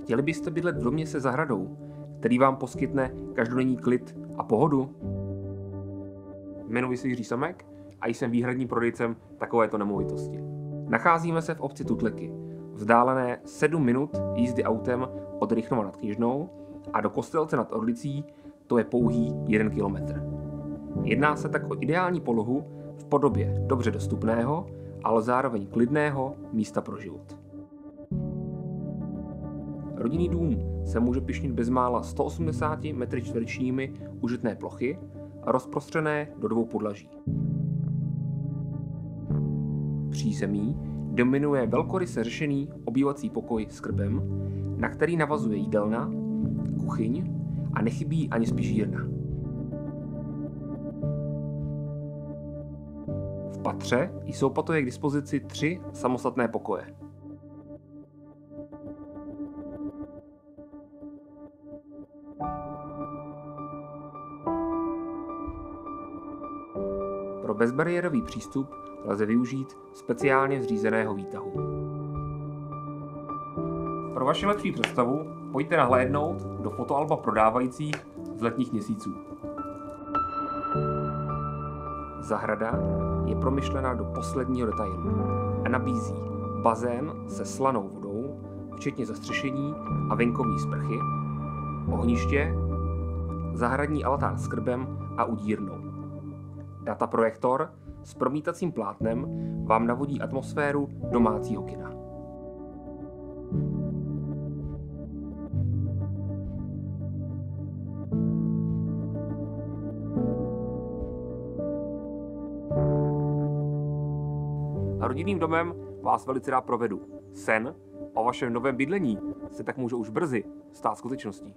Chtěli byste bydlet v domě se zahradou, který vám poskytne každodenní klid a pohodu? Jmenuji se Jiří Samek a jsem výhradním prodejcem takovéto nemovitosti. Nacházíme se v obci Tutleky, vzdálené 7 minut jízdy autem od Rychnova nad Kněžnou a do Kostelce nad Orlicí to je pouhý 1 kilometr. Jedná se tak o ideální polohu v podobě dobře dostupného, ale zároveň klidného místa pro život. Rodinný dům se může pyšnit bezmála 180 m2 užitné plochy a rozprostřené do 2 podlaží. Přízemí dominuje velkoryse řešený obývací pokoj s krbem, na který navazuje jídelna, kuchyň a nechybí ani spižírna. V patře jsou poté k dispozici 3 samostatné pokoje. Pro bezbariérový přístup lze využít speciálně zřízeného výtahu. Pro vaši lepší představu pojďte nahlédnout do fotoalba prodávajících z letních měsíců. Zahrada je promyšlena do posledního detailu a nabízí bazén se slanou vodou, včetně zastřešení a venkovní sprchy, ohniště, zahradní altán s krbem a udírnou. Dataprojektor s promítacím plátnem vám navodí atmosféru domácího kina. A rodinným domem vás velice rád provedu. Sen o vašem novém bydlení se tak může už brzy stát skutečností.